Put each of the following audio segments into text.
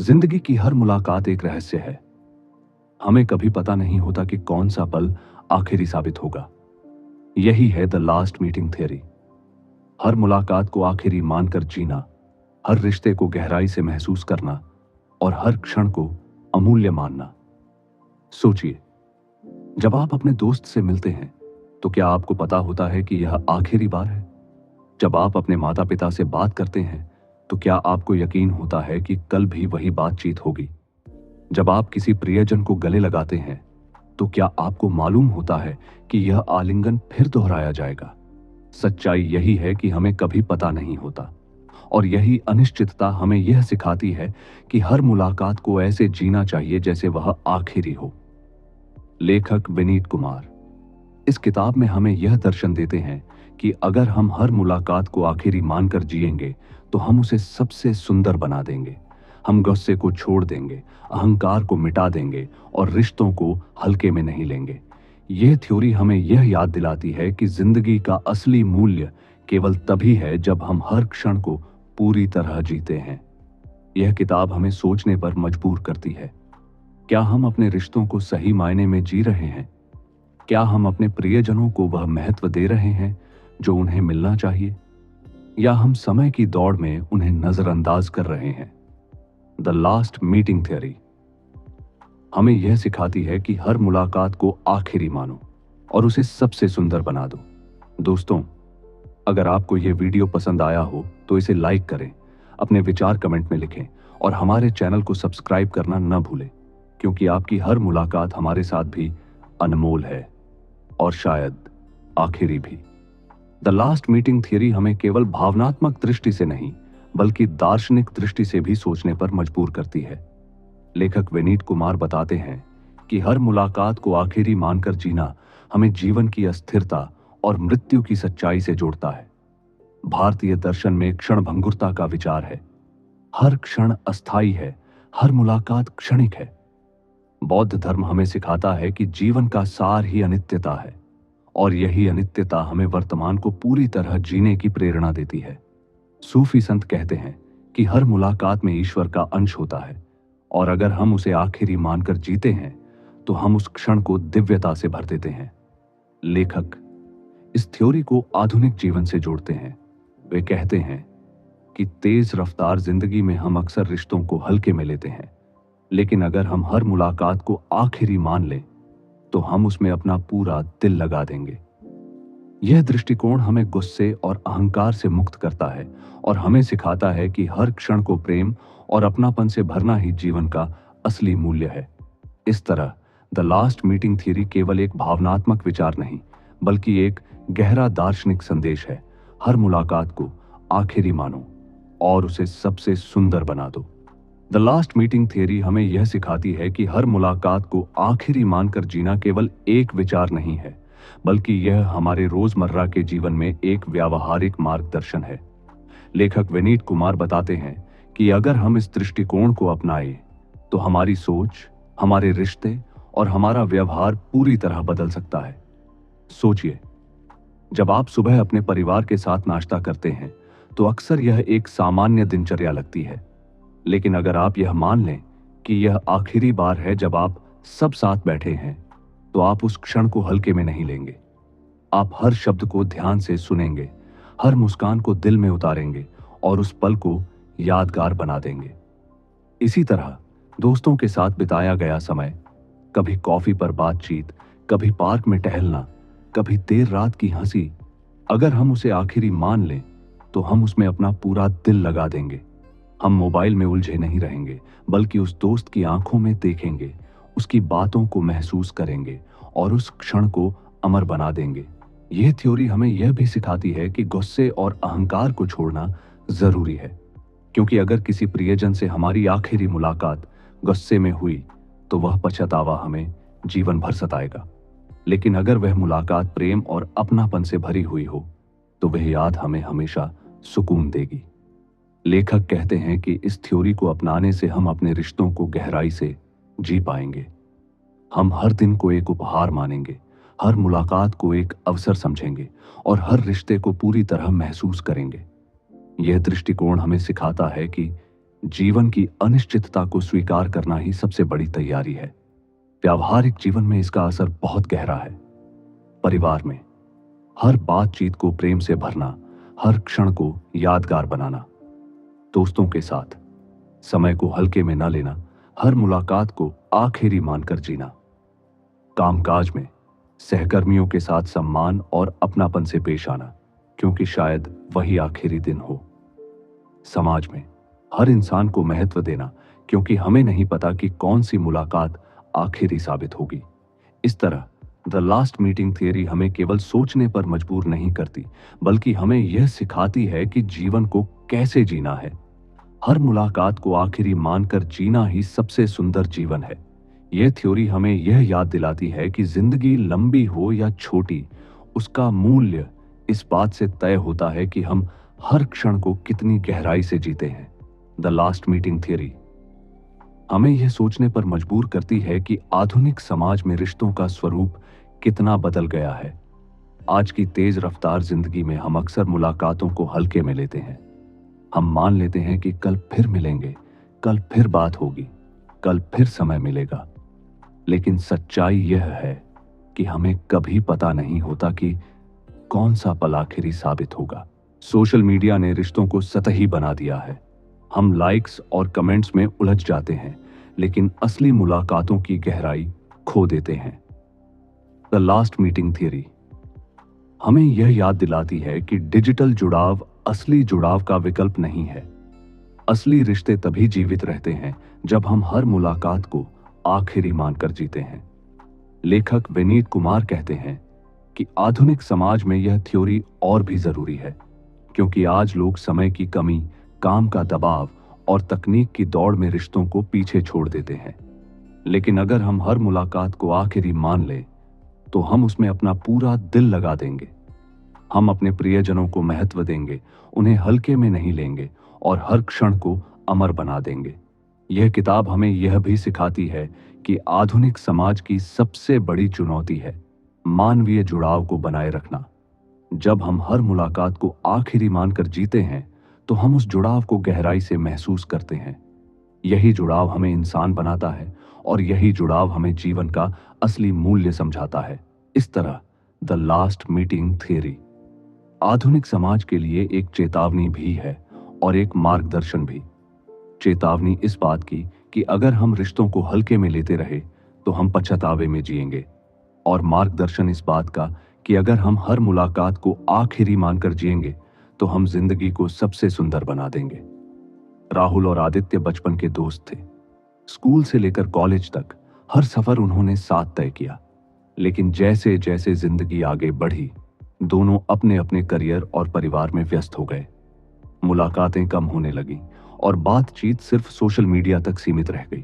जिंदगी की हर मुलाकात एक रहस्य है। हमें कभी पता नहीं होता कि कौन सा पल आखिरी साबित होगा। यही है द लास्ट मीटिंग थ्योरी। हर मुलाकात को आखिरी मानकर जीना, हर रिश्ते को गहराई से महसूस करना और हर क्षण को अमूल्य मानना। सोचिए, जब आप अपने दोस्त से मिलते हैं तो क्या आपको पता होता है कि यह आखिरी बार है? जब आप अपने माता पिता से बात करते हैं तो क्या आपको यकीन होता है कि कल भी वही बातचीत होगी? जब आप किसी प्रियजन को गले लगाते हैं तो क्या आपको मालूम होता है कि यह आलिंगन फिर दोहराया जाएगा? सच्चाई यही है कि हमें कभी पता नहीं होता, और यही अनिश्चितता हमें यह सिखाती है कि हर मुलाकात को ऐसे जीना चाहिए जैसे वह आखिरी हो। लेखक विनीत कुमार इस किताब में हमें यह दर्शन देते हैं कि अगर हम हर मुलाकात को आखिरी मानकर जिएंगे तो हम उसे सबसे सुंदर बना देंगे। हम गुस्से को छोड़ देंगे, अहंकार को मिटा देंगे और रिश्तों को हल्के में नहीं लेंगे। यह थ्योरी हमें यह याद दिलाती है कि जिंदगी का असली मूल्य केवल तभी है जब हम हर क्षण को पूरी तरह जीते हैं। यह किताब हमें सोचने पर मजबूर करती है। क्या हम अपने रिश्तों को सही मायने में जी रहे हैं? क्या हम अपने प्रियजनों को वह महत्व दे रहे हैं जो उन्हें मिलना चाहिए, या हम समय की दौड़ में उन्हें नजरअंदाज कर रहे हैं? द लास्ट मीटिंग थ्योरी हमें यह सिखाती है कि हर मुलाकात को आखिरी मानो और उसे सबसे सुंदर बना दो। दोस्तों, अगर आपको यह वीडियो पसंद आया हो तो इसे लाइक करें, अपने विचार कमेंट में लिखें और हमारे चैनल को सब्सक्राइब करना न भूलें, क्योंकि आपकी हर मुलाकात हमारे साथ भी अनमोल है और शायद आखिरी भी। द लास्ट मीटिंग थ्योरी हमें केवल भावनात्मक दृष्टि से नहीं बल्कि दार्शनिक दृष्टि से भी सोचने पर मजबूर करती है। लेखक विनीत कुमार बताते हैं कि हर मुलाकात को आखिरी मानकर जीना हमें जीवन की अस्थिरता और मृत्यु की सच्चाई से जोड़ता है। भारतीय दर्शन में क्षणभंगुरता का विचार है। हर क्षण अस्थायी है, हर मुलाकात क्षणिक है। बौद्ध धर्म हमें सिखाता है कि जीवन का सार ही अनित्यता है, और यही अनित्यता हमें वर्तमान को पूरी तरह जीने की प्रेरणा देती है। सूफी संत कहते हैं कि हर मुलाकात में ईश्वर का अंश होता है, और अगर हम उसे आखिरी मानकर जीते हैं तो हम उस क्षण को दिव्यता से भर देते हैं। लेखक इस थ्योरी को आधुनिक जीवन से जोड़ते हैं। वे कहते हैं कि तेज रफ्तार जिंदगी में हम अक्सर रिश्तों को हल्के में लेते हैं, लेकिन अगर हम हर मुलाकात को आखिरी मान लें तो हम उसमें अपना पूरा दिल लगा देंगे। यह दृष्टिकोण हमें गुस्से और अहंकार से मुक्त करता है और हमें सिखाता है कि हर क्षण को प्रेम और अपनापन से भरना ही जीवन का असली मूल्य है। इस तरह द लास्ट मीटिंग थ्योरी केवल एक भावनात्मक विचार नहीं बल्कि एक गहरा दार्शनिक संदेश है। हर मुलाकात को आखिरी मानो और उसे सबसे सुंदर बना दो। द लास्ट मीटिंग थ्योरी हमें यह सिखाती है कि हर मुलाकात को आखिरी मानकर जीना केवल एक विचार नहीं है, बल्कि यह हमारे रोजमर्रा के जीवन में एक व्यावहारिक मार्गदर्शन है। लेखक विनीत कुमार बताते हैं कि अगर हम इस दृष्टिकोण को अपनाएं तो हमारी सोच, हमारे रिश्ते और हमारा व्यवहार पूरी तरह बदल सकता है। सोचिए, जब आप सुबह अपने परिवार के साथ नाश्ता करते हैं तो अक्सर यह एक सामान्य दिनचर्या लगती है, लेकिन अगर आप यह मान लें कि यह आखिरी बार है जब आप सब साथ बैठे हैं तो आप उस क्षण को हल्के में नहीं लेंगे। आप हर शब्द को ध्यान से सुनेंगे, हर मुस्कान को दिल में उतारेंगे और उस पल को यादगार बना देंगे। इसी तरह दोस्तों के साथ बिताया गया समय, कभी कॉफी पर बातचीत, कभी पार्क में टहलना, कभी देर रात की हंसी, अगर हम उसे आखिरी मान लें तो हम उसमें अपना पूरा दिल लगा देंगे। हम मोबाइल में उलझे नहीं रहेंगे बल्कि उस दोस्त की आंखों में देखेंगे, उसकी बातों को महसूस करेंगे और उस क्षण को अमर बना देंगे। यह थ्योरी हमें यह भी सिखाती है कि गुस्से और अहंकार को छोड़ना जरूरी है, क्योंकि अगर किसी प्रियजन से हमारी आखिरी मुलाकात गुस्से में हुई तो वह पछतावा हमें जीवन भर सताएगा, लेकिन अगर वह मुलाकात प्रेम और अपनापन से भरी हुई हो तो वह याद हमें हमेशा सुकून देगी। लेखक कहते हैं कि इस थ्योरी को अपनाने से हम अपने रिश्तों को गहराई से जी पाएंगे। हम हर दिन को एक उपहार मानेंगे, हर मुलाकात को एक अवसर समझेंगे और हर रिश्ते को पूरी तरह महसूस करेंगे। यह दृष्टिकोण हमें सिखाता है कि जीवन की अनिश्चितता को स्वीकार करना ही सबसे बड़ी तैयारी है। व्यावहारिक जीवन में इसका असर बहुत गहरा है। परिवार में हर बातचीत को प्रेम से भरना, हर क्षण को यादगार बनाना। दोस्तों के साथ समय को हल्के में न लेना, हर मुलाकात को आखिरी मानकर जीना। कामकाज में सहकर्मियों के साथ सम्मान और अपनापन से पेश आना, क्योंकि शायद वही आखिरी दिन हो। समाज में हर इंसान को महत्व देना, क्योंकि हमें नहीं पता कि कौन सी मुलाकात आखिरी साबित होगी। इस तरह द लास्ट मीटिंग थियरी हमें केवल सोचने पर मजबूर नहीं करती, बल्कि हमें यह सिखाती है कि जीवन को कैसे जीना है। हर मुलाकात को आखिरी मानकर जीना ही सबसे सुंदर जीवन है। यह थ्योरी हमें यह याद दिलाती है कि जिंदगी लंबी हो या छोटी, उसका मूल्य इस बात से तय होता है कि हम हर क्षण को कितनी गहराई से जीते हैं। द लास्ट मीटिंग थियरी हमें यह सोचने पर मजबूर करती है कि आधुनिक समाज में रिश्तों का स्वरूप कितना बदल गया है। आज की तेज रफ्तार जिंदगी में हम अक्सर मुलाकातों को हल्के में लेते हैं। हम मान लेते हैं कि कल फिर मिलेंगे, कल फिर बात होगी, कल फिर समय मिलेगा। लेकिन सच्चाई यह है कि हमें कभी पता नहीं होता कि कौन सा पल आखिरी साबित होगा। सोशल मीडिया ने रिश्तों को सतही बना दिया है। हम लाइक्स और कमेंट्स में उलझ जाते हैं, लेकिन असली मुलाकातों की गहराई खो देते हैं। द लास्ट मीटिंग थियरी हमें यह याद दिलाती है कि डिजिटल जुड़ाव असली जुड़ाव का विकल्प नहीं है। असली रिश्ते तभी जीवित रहते हैं जब हम हर मुलाकात को आखिरी मानकर जीते हैं। लेखक विनीत कुमार कहते हैं कि आधुनिक समाज में यह थ्योरी और भी जरूरी है, क्योंकि आज लोग समय की कमी, काम का दबाव और तकनीक की दौड़ में रिश्तों को पीछे छोड़ देते हैं। लेकिन अगर हम हर मुलाकात को आखिरी मान लें, तो हम उसमें अपना पूरा दिल लगा देंगे। हम अपने प्रियजनों को महत्व देंगे, उन्हें हल्के में नहीं लेंगे और हर क्षण को अमर बना देंगे। यह किताब हमें यह भी सिखाती है कि आधुनिक समाज की सबसे बड़ी चुनौती है मानवीय जुड़ाव को बनाए रखना। जब हम हर मुलाकात को आखिरी मानकर जीते हैं, तो हम उस जुड़ाव को गहराई से महसूस करते हैं। यही जुड़ाव हमें इंसान बनाता है और यही जुड़ाव हमें जीवन का असली मूल्य समझाता है। इस तरह द लास्ट मीटिंग थियरी आधुनिक समाज के लिए एक चेतावनी भी है और एक मार्गदर्शन भी। चेतावनी इस बात की कि अगर हम रिश्तों को हल्के में लेते रहे, तो हम पछतावे में जिएंगे, और मार्गदर्शन इस बात का कि अगर हम हर मुलाकात को आखिरी मानकर जिएंगे, तो हम जिंदगी को सबसे सुंदर बना देंगे। राहुल और आदित्य बचपन के दोस्त थे। स्कूल से लेकर कॉलेज तक हर सफर उन्होंने साथ तय किया। लेकिन जैसे जैसे जिंदगी आगे बढ़ी, दोनों अपने अपने करियर और परिवार में व्यस्त हो गए। मुलाकातें कम होने लगी और बातचीत सिर्फ सोशल मीडिया तक सीमित रह गई।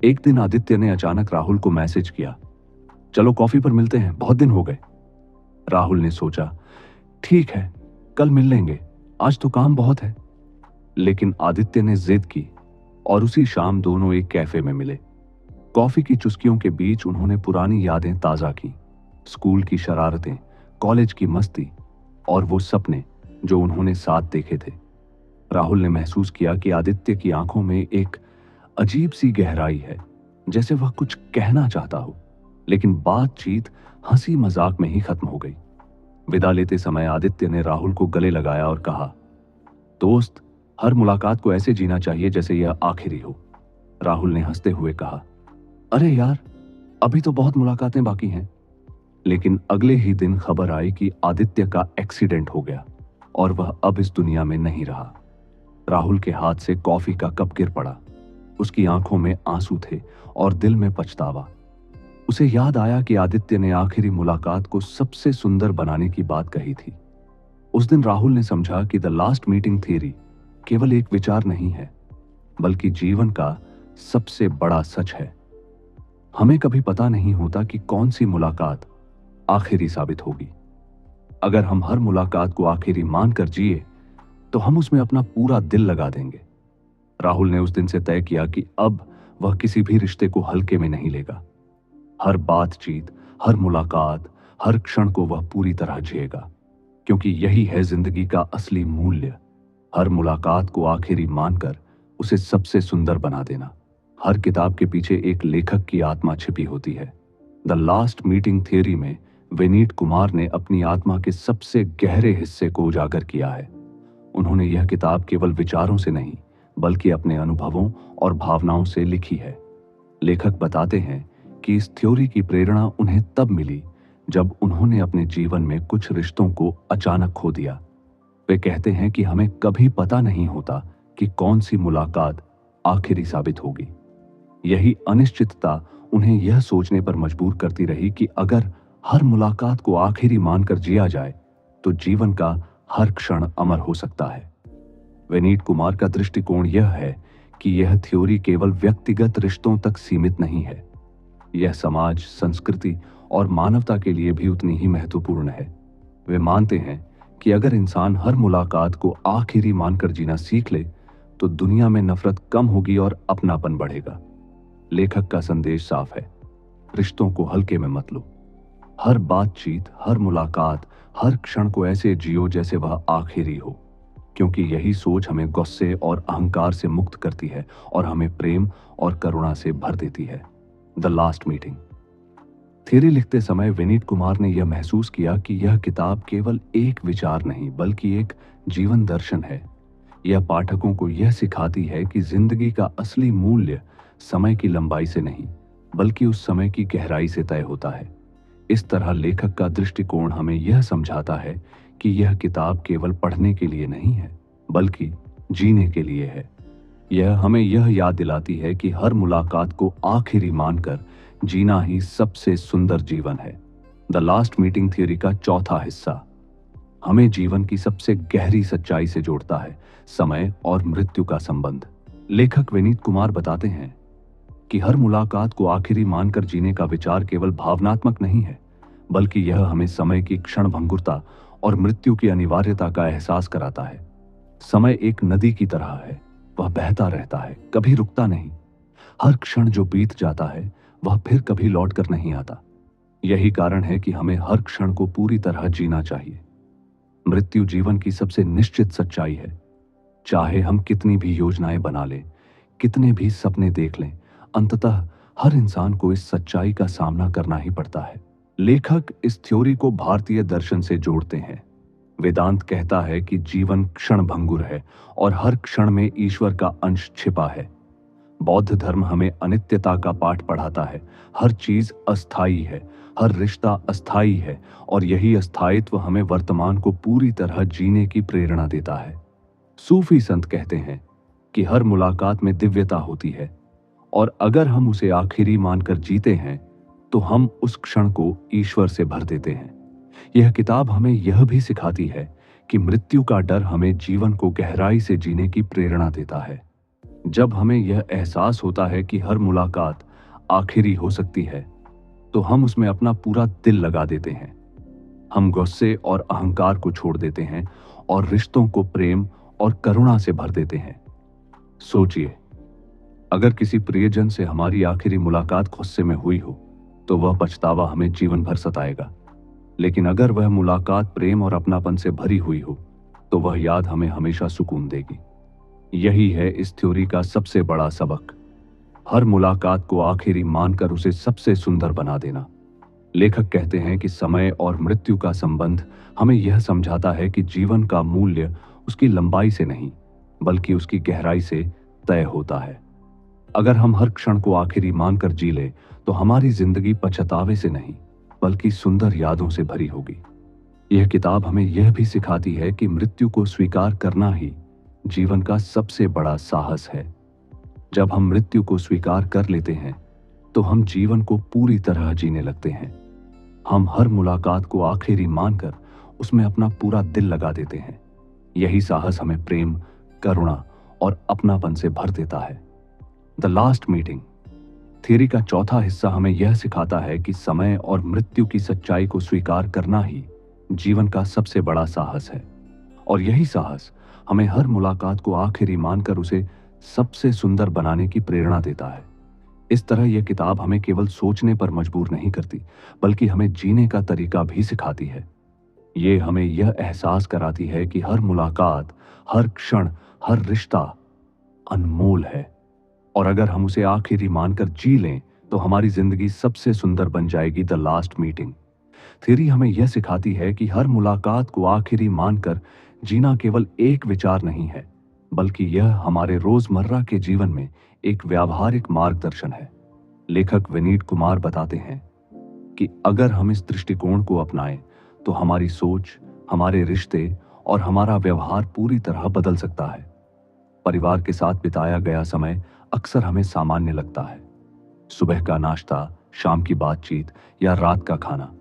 एक दिन आदित्य ने अचानक राहुल को मैसेज किया, चलो कॉफी पर मिलते हैं, बहुत दिन हो गए। राहुल ने सोचा, ठीक है, कल मिल लेंगे, आज तो काम बहुत है। लेकिन आदित्य ने जिद की और उसी शाम दोनों एक कैफे में मिले। कॉफी की चुस्कियों के बीच उन्होंने पुरानी यादें ताजा की, स्कूल की शरारतें, कॉलेज की मस्ती और वो सपने जो उन्होंने साथ देखे थे। राहुल ने महसूस किया कि आदित्य की आंखों में एक अजीब सी गहराई है, जैसे वह कुछ कहना चाहता हो, लेकिन बातचीत हंसी मजाक में ही खत्म हो गई। विदा लेते समय आदित्य ने राहुल को गले लगाया और कहा, दोस्त, हर मुलाकात को ऐसे जीना चाहिए जैसे यह आखिरी हो। राहुल ने हंसते हुए कहा, अरे यार, अभी तो बहुत मुलाकातें बाकी हैं। लेकिन अगले ही दिन खबर आई कि आदित्य का एक्सीडेंट हो गया और वह अब इस दुनिया में नहीं रहा। राहुल के हाथ से कॉफी का कप गिर पड़ा। उसकी आंखों में आंसू थे और दिल में पछतावा। उसे याद आया कि आदित्य ने आखिरी मुलाकात को सबसे सुंदर बनाने की बात कही थी। उस दिन राहुल ने समझा कि द लास्ट मीटिंग थियरी केवल एक विचार नहीं है, बल्कि जीवन का सबसे बड़ा सच है। हमें कभी पता नहीं होता कि कौन सी मुलाकात आखिरी साबित होगी। अगर हम हर मुलाकात को आखिरी मानकर जिए, तो हम उसमें अपना पूरा दिल लगा देंगे। राहुल ने उस दिन से तय किया कि अब वह किसी भी रिश्ते को हल्के में नहीं लेगा। हर बातचीत, हर मुलाकात, हर क्षण को वह पूरी तरह जिएगा, क्योंकि यही है जिंदगी का असली मूल्य। हर मुलाकात को आखिरी मानकर उसे सबसे सुंदर बना देना। हर किताब के पीछे एक लेखक की आत्मा छिपी होती है। द लास्ट मीटिंग थियरी में विनीत कुमार ने अपनी आत्मा के सबसे गहरे हिस्से को उजागर किया है। उन्होंने यह किताब केवल विचारों से नहीं, बल्कि अपने अनुभवों और भावनाओं से लिखी है। लेखक बताते हैं कि इस थ्योरी की प्रेरणा उन्हें तब मिली जब उन्होंने अपने जीवन में कुछ रिश्तों को अचानक खो दिया। वे कहते हैं कि हमें कभी पता नहीं होता कि कौन सी मुलाकात आखिरी साबित होगी। यही अनिश्चितता उन्हें यह सोचने पर मजबूर करती रही कि अगर हर मुलाकात को आखिरी मानकर जिया जाए तो जीवन का हर क्षण अमर हो सकता है। विनीत कुमार का दृष्टिकोण यह है कि यह थ्योरी केवल व्यक्तिगत रिश्तों तक सीमित नहीं है। यह समाज, संस्कृति और मानवता के लिए भी उतनी ही महत्वपूर्ण है। वे मानते हैं कि अगर इंसान हर मुलाकात को आखिरी मानकर जीना सीख ले तो दुनिया में नफरत कम होगी और अपनापन बढ़ेगा। लेखक का संदेश साफ है, रिश्तों को हल्के में मत लो। हर बातचीत, हर मुलाकात, हर क्षण को ऐसे जियो जैसे वह आखिरी हो, क्योंकि यही सोच हमें गुस्से और अहंकार से मुक्त करती है और हमें प्रेम और करुणा से भर देती है। द लास्ट मीटिंग थ्योरी लिखते समय विनीत कुमार ने यह महसूस किया कि यह किताब केवल एक विचार नहीं, बल्कि एक जीवन दर्शन है। यह पाठकों को यह सिखाती है कि जिंदगी का असली मूल्य समय की लंबाई से नहीं, बल्कि उस समय की गहराई से तय होता है। इस तरह लेखक का दृष्टिकोण हमें यह समझाता है कि यह किताब केवल पढ़ने के लिए नहीं है, बल्कि जीने के लिए है। यह हमें यह याद दिलाती है कि हर मुलाकात को आखिरी मानकर जीना ही सबसे सुंदर जीवन है। द लास्ट मीटिंग थ्योरी का चौथा हिस्सा हमें जीवन की सबसे गहरी सच्चाई से जोड़ता है, समय और मृत्यु का संबंध। लेखक विनीत कुमार बताते हैं कि हर मुलाकात को आखिरी मानकर जीने का विचार केवल भावनात्मक नहीं है, बल्कि यह हमें समय की क्षणभंगुरता और मृत्यु की अनिवार्यता का एहसास कराता है। समय एक नदी की तरह है, वह बहता रहता है, कभी रुकता नहीं। हर क्षण जो बीत जाता है वह फिर कभी लौट कर नहीं आता। यही कारण है कि हमें हर क्षण को पूरी तरह जीना चाहिए। मृत्यु जीवन की सबसे निश्चित सच्चाई है। चाहे हम कितनी भी योजनाएं बना लें, कितने भी सपने देख लें, अंततः हर इंसान को इस सच्चाई का सामना करना ही पड़ता है। लेखक इस थ्योरी को भारतीय दर्शन से जोड़ते हैं। वेदांत कहता है कि जीवन क्षणभंगुर है और हर क्षण में ईश्वर का अंश छिपा है। बौद्ध धर्म हमें अनित्यता का पाठ पढ़ाता है। हर चीज अस्थायी है, हर रिश्ता अस्थायी है, और यही अस्थायित्व हमें वर्तमान को पूरी तरह जीने की प्रेरणा देता है। सूफी संत कहते हैं कि हर मुलाकात में दिव्यता होती है, और अगर हम उसे आखिरी मानकर जीते हैं तो हम उस क्षण को ईश्वर से भर देते हैं। यह किताब हमें यह भी सिखाती है कि मृत्यु का डर हमें जीवन को गहराई से जीने की प्रेरणा देता है। जब हमें यह एहसास होता है कि हर मुलाकात आखिरी हो सकती है, तो हम उसमें अपना पूरा दिल लगा देते हैं। हम गुस्से और अहंकार को छोड़ देते हैं और रिश्तों को प्रेम और करुणा से भर देते हैं। सोचिए, अगर किसी प्रियजन से हमारी आखिरी मुलाकात गुस्से में हुई हो तो वह पछतावा हमें जीवन भर सताएगा। लेकिन अगर वह मुलाकात प्रेम और अपनापन से भरी हुई हो तो वह याद हमें हमेशा सुकून देगी। यही है इस थ्योरी का सबसे बड़ा सबक, हर मुलाकात को आखिरी मानकर उसे सबसे सुंदर बना देना। लेखक कहते हैं कि समय और मृत्यु का संबंध हमें यह समझाता है कि जीवन का मूल्य उसकी लंबाई से नहीं, बल्कि उसकी गहराई से तय होता है। अगर हम हर क्षण को आखिरी मानकर जी ले तो हमारी जिंदगी पछतावे से नहीं, बल्कि सुंदर यादों से भरी होगी। यह किताब हमें यह भी सिखाती है कि मृत्यु को स्वीकार करना ही जीवन का सबसे बड़ा साहस है। जब हम मृत्यु को स्वीकार कर लेते हैं तो हम जीवन को पूरी तरह जीने लगते हैं। हम हर मुलाकात को आखिरी मानकर उसमें अपना पूरा दिल लगा देते हैं। यही साहस हमें प्रेम, करुणा और अपनापन से भर देता है। द लास्ट मीटिंग थ्योरी का चौथा हिस्सा हमें यह सिखाता है कि समय और मृत्यु की सच्चाई को स्वीकार करना ही जीवन का सबसे बड़ा साहस है, और यही साहस हमें हर मुलाकात को आखिरी मानकर उसे सबसे सुंदर बनाने की प्रेरणा देता है। इस तरह यह किताब हमें केवल सोचने पर मजबूर नहीं करती, बल्कि हमें जीने का तरीका भी सिखाती है। ये हमें यह एहसास कराती है कि हर मुलाकात, हर क्षण, हर रिश्ता अनमोल है और अगर हम उसे आखिरी मानकर जी लें तो हमारी जिंदगी सबसे सुंदर बन जाएगी। द लास्ट मीटिंग थ्योरी हमें यह सिखाती है कि हर मुलाकात को आखिरी मानकर जीना केवल एक विचार नहीं है, बल्कि यह हमारे रोजमर्रा के जीवन में एक व्यावहारिक मार्गदर्शन है। लेखक विनीत कुमार बताते हैं कि अगर हम इस दृष्टिकोण को अपनाएं तो हमारी सोच, हमारे रिश्ते और हमारा व्यवहार पूरी तरह बदल सकता है। परिवार के साथ बिताया गया समय अक्सर हमें सामान्य लगता है। सुबह का नाश्ता, शाम की बातचीत या रात का खाना,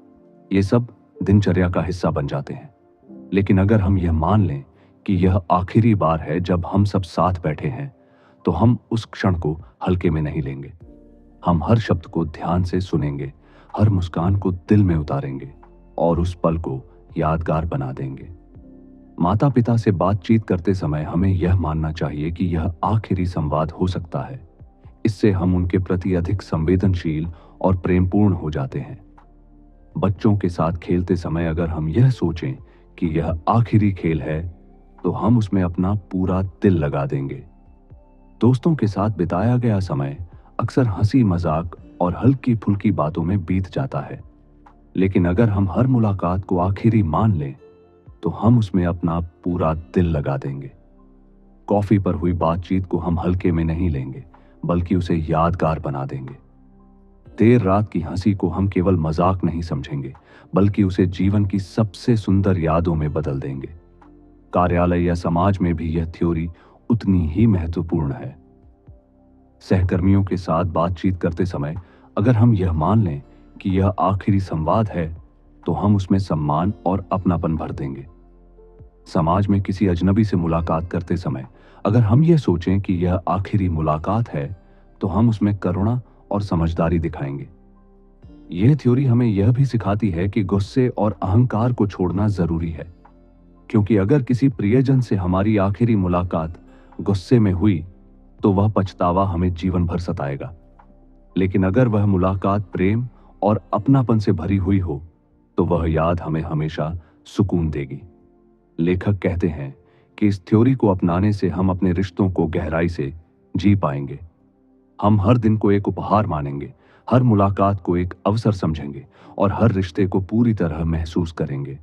ये सब दिनचर्या का हिस्सा बन जाते हैं। लेकिन अगर हम यह मान लें कि यह आखिरी बार है जब हम सब साथ बैठे हैं, तो हम उस क्षण को हल्के में नहीं लेंगे। हम हर शब्द को ध्यान से सुनेंगे, हर मुस्कान को दिल में उतारेंगे और उस पल को यादगार बना देंगे। माता पिता से बातचीत करते समय हमें यह मानना चाहिए कि यह आखिरी संवाद हो सकता है। इससे हम उनके प्रति अधिक संवेदनशील और प्रेमपूर्ण हो जाते हैं। बच्चों के साथ खेलते समय अगर हम यह सोचें कि यह आखिरी खेल है, तो हम उसमें अपना पूरा दिल लगा देंगे। दोस्तों के साथ बिताया गया समय अक्सर हंसी मजाक और हल्की फुल्की बातों में बीत जाता है, लेकिन अगर हम हर मुलाकात को आखिरी मान लें तो हम उसमें अपना पूरा दिल लगा देंगे। कॉफी पर हुई बातचीत को हम हल्के में नहीं लेंगे, बल्कि उसे यादगार बना देंगे। देर रात की हंसी को हम केवल मजाक नहीं समझेंगे, बल्कि उसे जीवन की सबसे सुंदर यादों में बदल देंगे। कार्यालय या समाज में भी यह थ्योरी उतनी ही महत्वपूर्ण है। सहकर्मियों के साथ बातचीत करते समय अगर हम यह मान लें कि यह आखिरी संवाद है, तो हम उसमें सम्मान और अपनापन भर देंगे। समाज में किसी अजनबी से मुलाकात करते समय अगर हम यह सोचें कि यह आखिरी मुलाकात है, तो हम उसमें करुणा और समझदारी दिखाएंगे। यह थ्योरी हमें यह भी सिखाती है कि गुस्से और अहंकार को छोड़ना जरूरी है, क्योंकि अगर किसी प्रियजन से हमारी आखिरी मुलाकात गुस्से में हुई तो वह पछतावा हमें जीवन भर सताएगा। लेकिन अगर वह मुलाकात प्रेम और अपनापन से भरी हुई हो, तो वह याद हमें हमेशा सुकून देगी। लेखक कहते हैं कि इस थ्योरी को अपनाने से हम अपने रिश्तों को गहराई से जी पाएंगे। हम हर दिन को एक उपहार मानेंगे, हर मुलाकात को एक अवसर समझेंगे और हर रिश्ते को पूरी तरह महसूस करेंगे।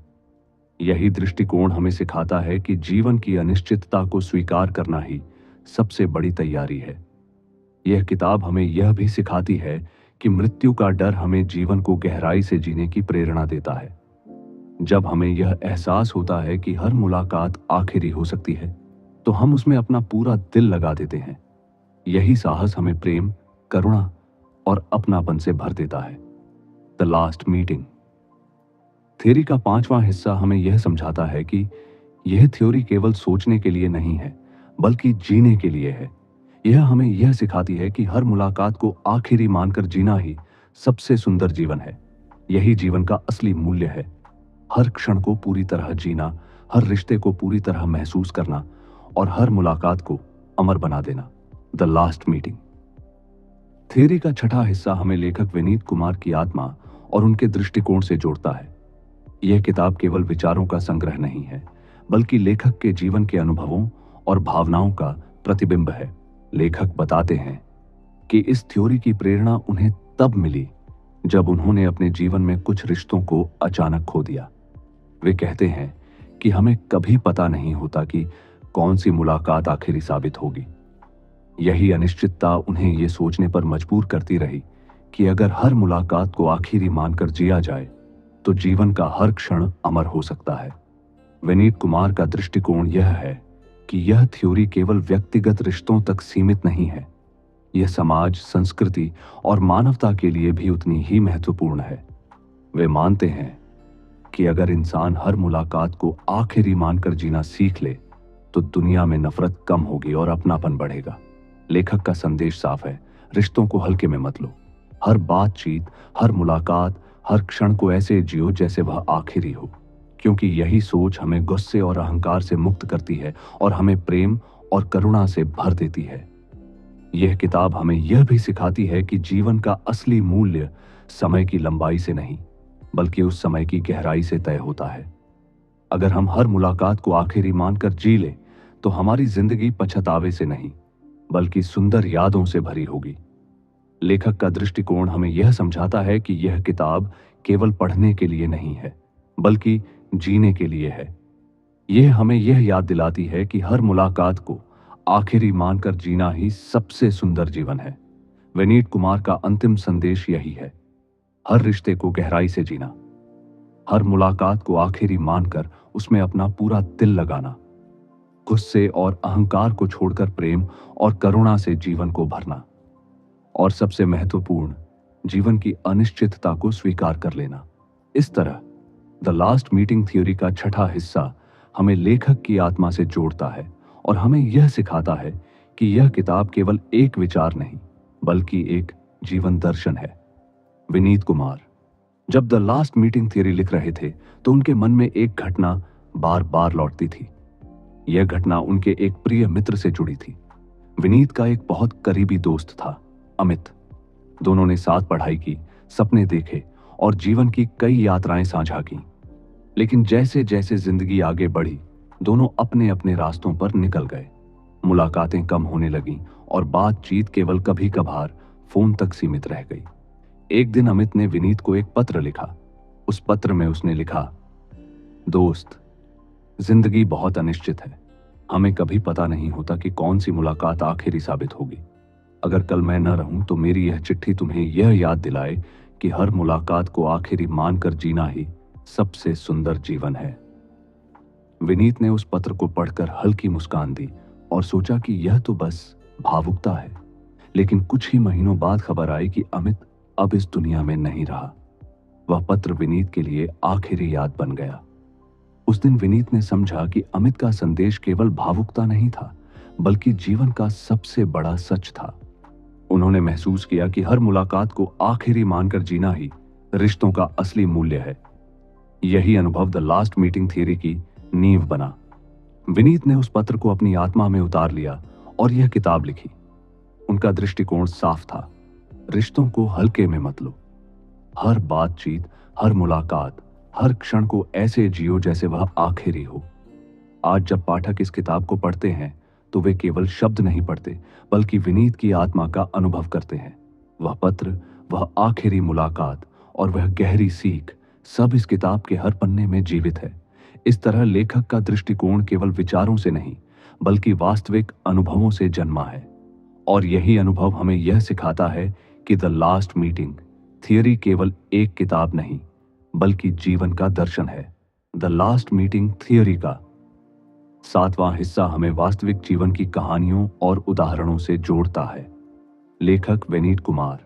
यही दृष्टिकोण हमें सिखाता है कि जीवन की अनिश्चितता को स्वीकार करना ही सबसे बड़ी तैयारी है। यह किताब हमें यह भी सिखाती है कि मृत्यु का डर हमें जीवन को गहराई से जीने की प्रेरणा देता है। जब हमें यह एहसास होता है कि हर मुलाकात आखिरी हो सकती है, तो हम उसमें अपना पूरा दिल लगा देते हैं। यही साहस हमें प्रेम, करुणा और अपनापन से भर देता है। द लास्ट मीटिंग थ्योरी का 5वां हिस्सा हमें यह समझाता है कि यह थ्योरी केवल सोचने के लिए नहीं है, बल्कि जीने के लिए है। यह हमें यह सिखाती है कि हर मुलाकात को आखिरी मानकर जीना ही सबसे सुंदर जीवन है। यही जीवन का असली मूल्य है। हर क्षण को पूरी तरह जीना, हर रिश्ते को पूरी तरह महसूस करना और हर मुलाकात को अमर बना देना। द लास्ट मीटिंग थ्योरी का 6वां हिस्सा हमें लेखक विनीत कुमार की आत्मा और उनके दृष्टिकोण से जोड़ता है। यह किताब केवल विचारों का संग्रह नहीं है, बल्कि लेखक के जीवन के अनुभवों और भावनाओं का प्रतिबिंब है। लेखक बताते हैं कि इस थ्योरी की प्रेरणा उन्हें तब मिली जब उन्होंने अपने जीवन में कुछ रिश्तों को अचानक खो दिया। वे कहते हैं कि हमें कभी पता नहीं होता कि कौन सी मुलाकात आखिरी साबित होगी। यही अनिश्चितता उन्हें ये सोचने पर मजबूर करती रही कि अगर हर मुलाकात को आखिरी मानकर जिया जाए, तो जीवन का हर क्षण अमर हो सकता है। विनीत कुमार का दृष्टिकोण यह है कि यह थ्योरी केवल व्यक्तिगत रिश्तों तक सीमित नहीं है। यह समाज, संस्कृति और मानवता के लिए भी उतनी ही महत्वपूर्ण है। वे मानते हैं कि अगर इंसान हर मुलाकात को आखिरी मानकर जीना सीख ले, तो दुनिया में नफरत कम होगी और अपनापन बढ़ेगा। लेखक का संदेश साफ है, रिश्तों को हल्के में मत लो। हर बातचीत, हर मुलाकात, हर क्षण को ऐसे जियो जैसे वह आखिरी हो, क्योंकि यही सोच हमें गुस्से और अहंकार से मुक्त करती है और हमें प्रेम और करुणा से भर देती है। यह किताब हमें यह भी सिखाती है कि जीवन का असली मूल्य समय की लंबाई से नहीं, बल्कि उस समय की गहराई से तय होता है। अगर हम हर मुलाकात को आखिरी मानकर जी लें, तो हमारी जिंदगी पछतावे से नहीं, बल्कि सुंदर यादों से भरी होगी। लेखक का दृष्टिकोण हमें यह समझाता है कि यह किताब केवल पढ़ने के लिए नहीं है, बल्कि जीने के लिए है। यह हमें यह याद दिलाती है कि हर मुलाकात को आखिरी मानकर जीना ही सबसे सुंदर जीवन है। विनीत कुमार का अंतिम संदेश यही है, हर रिश्ते को गहराई से जीना, हर मुलाकात को आखिरी मानकर उसमें अपना पूरा दिल लगाना, गुस्से और अहंकार को छोड़कर प्रेम और करुणा से जीवन को भरना, और सबसे महत्वपूर्ण, जीवन की अनिश्चितता को स्वीकार कर लेना। इस तरह द लास्ट मीटिंग थ्योरी का छठा हिस्सा हमें लेखक की आत्मा से जोड़ता है और हमें यह सिखाता है कि यह किताब केवल एक विचार नहीं, बल्कि एक जीवन दर्शन है। विनीत कुमार जब द लास्ट मीटिंग थ्योरी लिख रहे थे तो उनके मन में एक घटना बार बार लौटती थी। यह घटना उनके एक प्रिय मित्र से जुड़ी थी। विनीत का एक बहुत करीबी दोस्त था, अमित। दोनों ने साथ पढ़ाई की, सपने देखे और जीवन की कई यात्राएं साझा की। लेकिन जैसे जैसे जिंदगी आगे बढ़ी, दोनों अपने अपने रास्तों पर निकल गए। मुलाकातें कम होने लगीं और बातचीत केवल कभी कभार फोन तक सीमित रह गई। एक दिन अमित ने विनीत को एक पत्र लिखा। उस पत्र में उसने लिखा, दोस्त, जिंदगी बहुत अनिश्चित है। हमें कभी पता नहीं होता कि कौन सी मुलाकात आखिरी साबित होगी। अगर कल मैं न रहूं तो मेरी यह चिट्ठी तुम्हें यह याद दिलाए कि हर मुलाकात को आखिरी मानकर जीना ही सबसे सुंदर जीवन है। विनीत ने उस पत्र को पढ़कर हल्की मुस्कान दी और सोचा कि यह तो बस भावुकता है। लेकिन कुछ ही महीनों बाद खबर आई कि अमित अब इस दुनिया में नहीं रहा। वह पत्र विनीत के लिए आखिरी याद बन गया। उस दिन विनीत ने समझा कि अमित का संदेश केवल भावुकता नहीं था, बल्कि जीवन का सबसे बड़ा सच था। उन्होंने महसूस किया कि हर मुलाकात को आखिरी मानकर जीना ही रिश्तों का असली मूल्य है। यही अनुभव द लास्ट मीटिंग थ्योरी की नींव बना। विनीत ने उस पत्र को अपनी आत्मा में उतार लिया और यह किताब लिखी। उनका दृष्टिकोण साफ था, रिश्तों को हल्के में मत लो। हर बातचीत, हर मुलाकात, हर क्षण को ऐसे जियो जैसे वह आखिरी हो। आज जब पाठक इस किताब को पढ़ते हैं तो वे केवल शब्द नहीं पढ़ते, बल्कि विनीत की आत्मा का अनुभव करते हैं। वह पत्र, वह आखिरी मुलाकात और वह गहरी सीख, सब इस किताब के हर पन्ने में जीवित है। इस तरह लेखक का दृष्टिकोण केवल विचारों से नहीं, बल्कि वास्तविक अनुभवों से जन्मा है। और यही अनुभव हमें यह सिखाता है कि द लास्ट मीटिंग थ्योरी केवल एक किताब नहीं, बल्कि जीवन का दर्शन है। द लास्ट मीटिंग थ्योरी का 7वां हिस्सा हमें वास्तविक जीवन की कहानियों और उदाहरणों से जोड़ता है। लेखक विनीत कुमार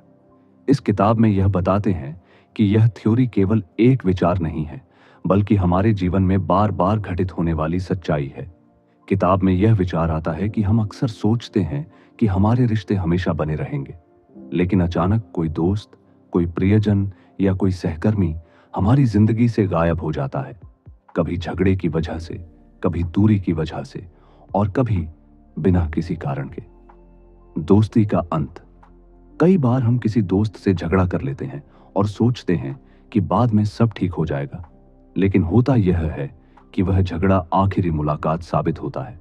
इस किताब में यह बताते हैं कि यह थ्योरी केवल एक विचार नहीं है, बल्कि हमारे जीवन में बार बार घटित होने वाली सच्चाई है। किताब में यह विचार आता है कि हम अक्सर सोचते हैं कि हमारे रिश्ते हमेशा बने रहेंगे, लेकिन अचानक कोई दोस्त, कोई प्रियजन या कोई सहकर्मी हमारी जिंदगी से गायब हो जाता है। कभी झगड़े की वजह से, कभी दूरी की वजह से और कभी बिना किसी कारण के। दोस्ती का अंत। कई बार हम किसी दोस्त से झगड़ा कर लेते हैं और सोचते हैं कि बाद में सब ठीक हो जाएगा, लेकिन होता यह है कि वह झगड़ा आखिरी मुलाकात साबित होता है।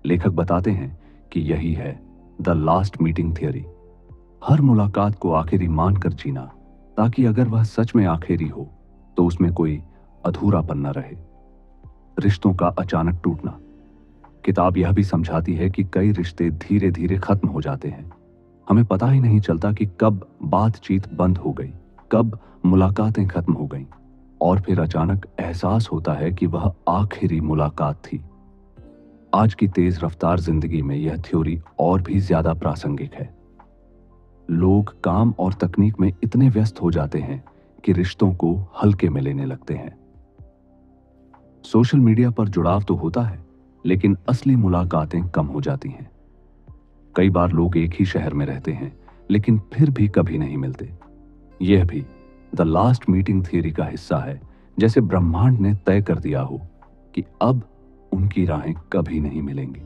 लेखक बताते हैं कि यही है द लास्ट मीटिंग थ्योरी। हर मुलाकात को आखिरी मानकर जीना, ताकि अगर वह सच में आखिरी हो तो उसमें कोई अधूरापन न रहे। रिश्तों का अचानक टूटना। किताब यह भी समझाती है कि कई रिश्ते धीरे धीरे खत्म हो जाते हैं। हमें पता ही नहीं चलता कि कब बातचीत बंद हो गई, कब मुलाकातें खत्म हो गईं, और फिर अचानक एहसास होता है कि वह आखिरी मुलाकात थी। आज की तेज रफ्तार जिंदगी में यह थ्योरी और भी ज्यादा प्रासंगिक है। लोग काम और तकनीक में इतने व्यस्त हो जाते हैं कि रिश्तों को हल्के में लेने लगते हैं। सोशल मीडिया पर जुड़ाव तो होता है, लेकिन असली मुलाकातें कम हो जाती हैं। कई बार लोग एक ही शहर में रहते हैं, लेकिन फिर भी कभी नहीं मिलते। यह भी द लास्ट मीटिंग थ्योरी का हिस्सा है, जैसे ब्रह्मांड ने तय कर दिया हो कि अब उनकी राहें कभी नहीं मिलेंगी।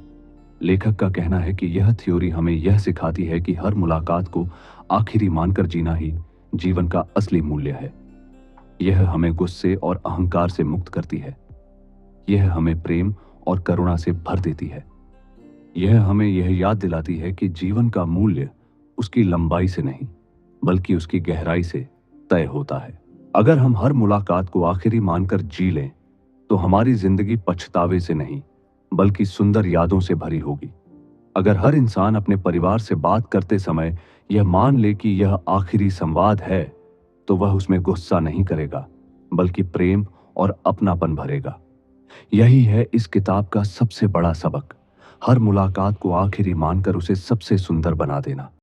लेखक का कहना है कि यह थ्योरी हमें यह सिखाती है कि हर मुलाकात को आखिरी मानकर जीना ही जीवन का असली मूल्य है। यह हमें गुस्से और अहंकार से मुक्त करती है। यह हमें प्रेम और करुणा से भर देती है। यह हमें यह याद दिलाती है कि जीवन का मूल्य उसकी लंबाई से नहीं, बल्कि उसकी गहराई से तय होता है। अगर हम हर मुलाकात को आखिरी मानकर जी लें, तो हमारी जिंदगी पछतावे से नहीं, बल्कि सुंदर यादों से भरी होगी। अगर हर इंसान अपने परिवार से बात करते समय यह मान ले कि यह आखिरी संवाद है, तो वह उसमें गुस्सा नहीं करेगा, बल्कि प्रेम और अपनापन भरेगा। यही है इस किताब का सबसे बड़ा सबक। हर मुलाकात को आखिरी मानकर उसे सबसे सुंदर बना देना।